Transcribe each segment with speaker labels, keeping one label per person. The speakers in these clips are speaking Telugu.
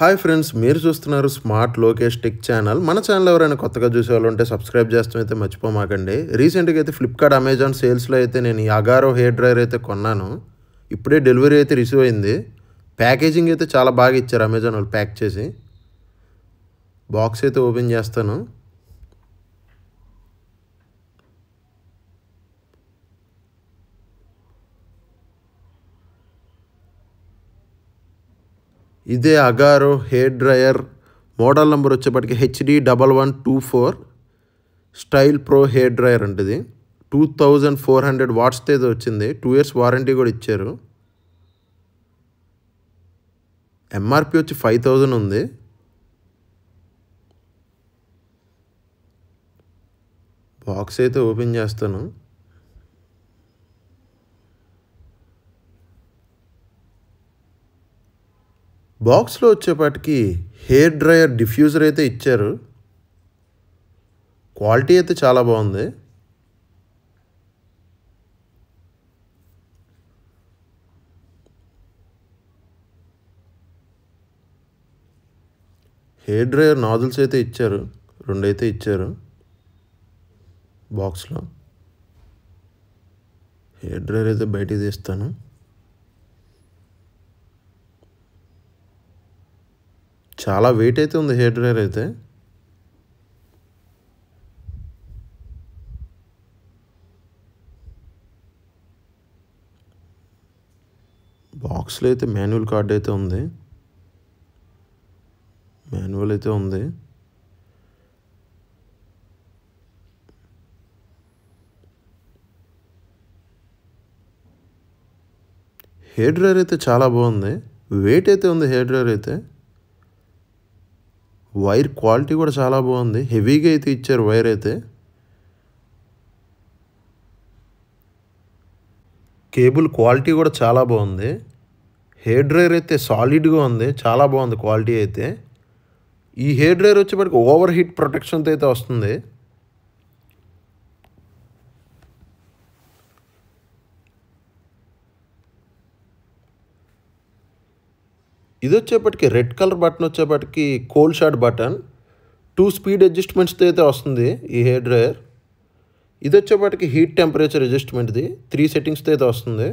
Speaker 1: హాయ్ ఫ్రెండ్స్, మీరు చూస్తున్నారు స్మార్ట్ లోకేష్ టెక్ ఛానల్. మన ఛానల్ ఎవరైనా కొత్తగా చూసేవాళ్ళు ఉంటే సబ్స్క్రైబ్ చేస్తాం అయితే మర్చిపోమాకండి. రీసెంట్గా అయితే ఫ్లిప్కార్ట్, అమెజాన్ సేల్స్లో అయితే నేను ఈ అగారో హెయిర్ డ్రైయర్ అయితే కొన్నాను. ఇప్పుడే డెలివరీ అయితే రిసీవ్ అయింది. ప్యాకేజింగ్ అయితే చాలా బాగా ఇచ్చారు అమెజాన్ వాళ్ళు ప్యాక్ చేసి. బాక్స్ అయితే ఓపెన్ చేస్తాను. ఇదే Agaro hair dryer. Model number వచ్చేప్పటికి HD1124 style pro hair dryer అంటది. 2400 వాట్స్తో అయితే వచ్చింది. 2 years వారంటీ కూడా ఇచ్చారు. MRP వచ్చి 5000 ఉంది. బాక్స్ అయితే ఓపెన్ చేస్తాను. బాక్స్లో వచ్చేపాటికి హెయిర్ డ్రైయర్ డిఫ్యూజర్ అయితే ఇచ్చారు. క్వాలిటీ అయితే చాలా బాగుంది. హెయిర్ డ్రైయర్ నాజిల్స్ అయితే ఇచ్చారు, 2 అయితే ఇచ్చారు బాక్స్లో. హెయిర్ డ్రైయర్ అయితే బయటికి తీస్తాను. చాలా వెయిట్ అయితే ఉంది హెయిర్ డ్రైయర్ అయితే. బాక్స్లో అయితే మాన్యువల్ కార్డ్ అయితే ఉంది. మాన్యువల్ అయితే ఉంది. హెయిర్ డ్రైయర్ అయితే చాలా బాగుంది. వెయిట్ అయితే ఉంది హెయిర్ డ్రైయర్ అయితే. వైర్ క్వాలిటీ కూడా చాలా బాగుంది. హెవీగా అయితే ఇచ్చారు వైర్ అయితే. కేబుల్ క్వాలిటీ కూడా చాలా బాగుంది. హెయిర్ డ్రైయర్ అయితే సాలిడ్గా ఉంది, చాలా బాగుంది క్వాలిటీ అయితే. ఈ హెయిర్ డ్రైయర్ వచ్చేప్పటికి ఓవర్ హీట్ ప్రొటెక్షన్తో అయితే వస్తుంది. ఇది వచ్చేప్పటికి రెడ్ కలర్ బటన్ వచ్చేప్పటికి కోల్డ్ షాట్ బటన్. 2 స్పీడ్ అడ్జస్ట్మెంట్స్తో అయితే వస్తుంది ఈ హెయిర్ డ్రైయర్. ఇది వచ్చేప్పటికి హీట్ టెంపరేచర్ అడ్జస్ట్మెంట్ది 3 సెట్టింగ్స్తో అయితే వస్తుంది.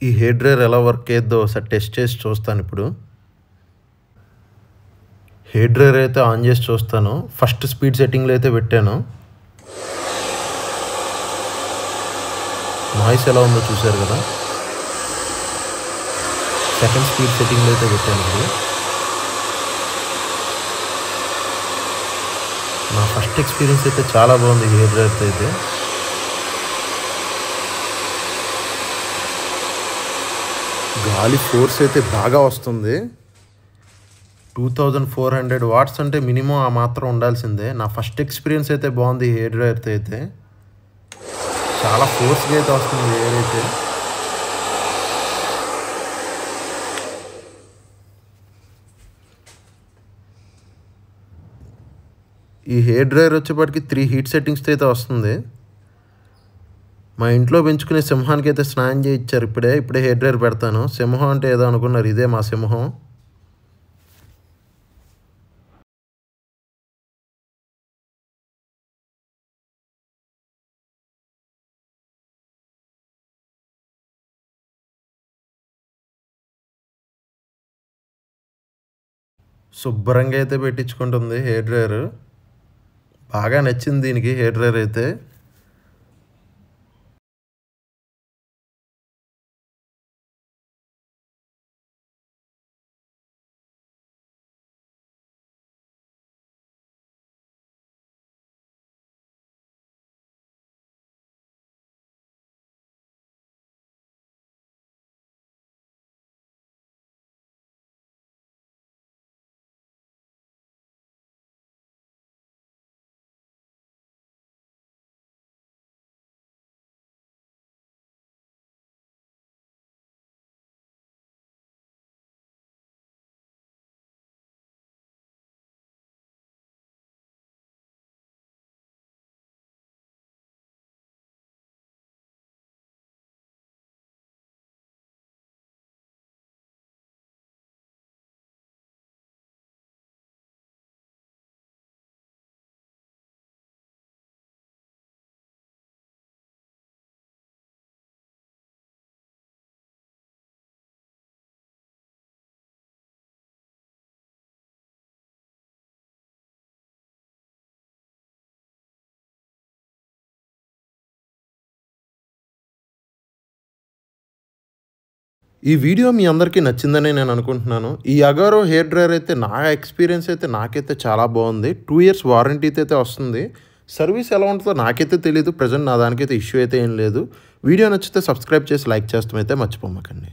Speaker 1: ఈ హెయిర్ డ్రైయర్ ఎలా వర్క్ అయ్యిద్దో ఒకసారి టెస్ట్ చేసి చూస్తాను ఇప్పుడు. హెయిర్ డ్రైయర్ అయితే ఆన్ చేసి చూస్తాను. ఫస్ట్ స్పీడ్ సెట్టింగ్లో అయితే పెట్టాను. నాయిస్ ఎలా ఉందో చూశారు కదా. సెకండ్ స్పీడ్ సెట్టింగ్లో అయితే పెట్టాను ఇప్పుడు. నా ఫస్ట్ ఎక్స్పీరియన్స్ అయితే చాలా బాగుంది హెయిర్ డ్రైయర్తో అయితే. గాలి ఫోర్స్ అయితే బాగా వస్తుంది. 2400 వాట్స్ అంటే మినిమం ఆ మాత్రం ఉండాల్సిందే. నా ఫస్ట్ ఎక్స్పీరియన్స్ అయితే బాగుంది హెయిర్ డ్రైయర్తో అయితే. చాలా ఫోర్స్గా అయితే వస్తుంది హెయిర్ అయితే. ఈ హెయిర్ డ్రైయర్ వచ్చేప్పటికి 3 హీట్ సెట్టింగ్స్తో అయితే వస్తుంది. మా ఇంట్లో పెంచుకునే సింహానికి అయితే స్నానం చేయించారు. ఇప్పుడే హెయిర్ డ్రైయర్ పెడతాను. సింహం అంటే ఏదో అనుకున్నారు, ఇదే మా సింహం. శుభ్రంగా అయితే పెట్టించుకుంటుంది హెయిర్ డ్రైయర్. బాగా నచ్చింది దీనికి హెయిర్ డ్రైయర్ అయితే. ఈ వీడియో మీ అందరికీ నచ్చిందని నేను అనుకుంటున్నాను. ఈ అగారో హెయిర్ డ్రైయర్ అయితే నా ఎక్స్పీరియన్స్ అయితే నాకైతే చాలా బాగుంది. 2 ఇయర్స్ వారంటీతో అయితే వస్తుంది. సర్వీస్ ఎలా ఉంటుందో నాకైతే తెలీదు. ప్రెజెంట్ నా దానికైతే ఇష్యూ అయితే ఏం లేదు. వీడియో నచ్చితే సబ్స్క్రైబ్ చేసి లైక్ చేస్తామైతే మర్చిపోమాకండి.